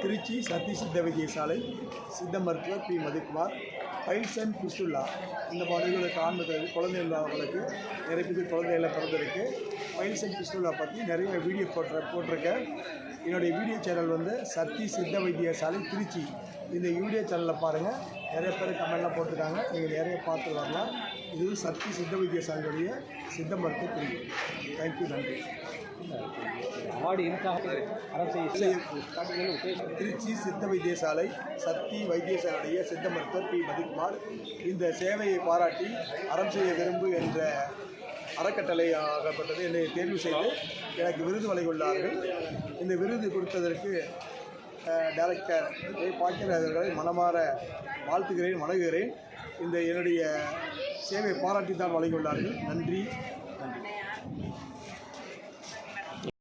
திருச்சி சத்தி சித்த வைத்தியசாலை சித்த மருத்துவர் B Mathikumar. Files and fistula இந்த பகுதிகளுக்கு ஆண்களுக்கு குழந்தை இல்லாதவர்களுக்கு நிறைய பேர் குழந்தைகளை பிறந்திருக்கு. பைல்ஸ் அண்ட் பிஸ்டுலா பற்றி நிறைய வீடியோ போட்டிருக்கேன். என்னுடைய வீடியோ சேனல் வந்து சத்தி சித்த வைத்தியசாலை திருச்சி. இந்த வீடியோ சேனலில் பாருங்கள். நிறைய பேர் கமெண்ட்லாம் போட்டிருக்காங்க. நீங்கள் நிறைய பார்த்து வரலாம். இது சத்தி சித்த வைத்தியசாலையுடைய சித்த மருத்துவ பிரிவு. தேங்க்யூ, நன்றி. திருச்சி சித்த வைத்தியசாலை சத்தி வைத்தியசாலையுடைய சித்த மருத்துவர் பி மதிக்குமார் இந்த சேவையை பாராட்டி அறம் செய்ய விரும்பு என்ற அறக்கட்டளை ஆகப்பட்டது என்னை தேர்வு செய்து எனக்கு விருது வழங்கியுள்ளார்கள். இந்த விருது கொடுத்ததற்கு டைரக்டர் பாக்கியராஜர்களை மனமாற வாழ்த்துகிறேன், வணங்குகிறேன். இந்த என்னுடைய சேவை பாராட்டி தான் வழங்கியுள்ளார்கள். நன்றி.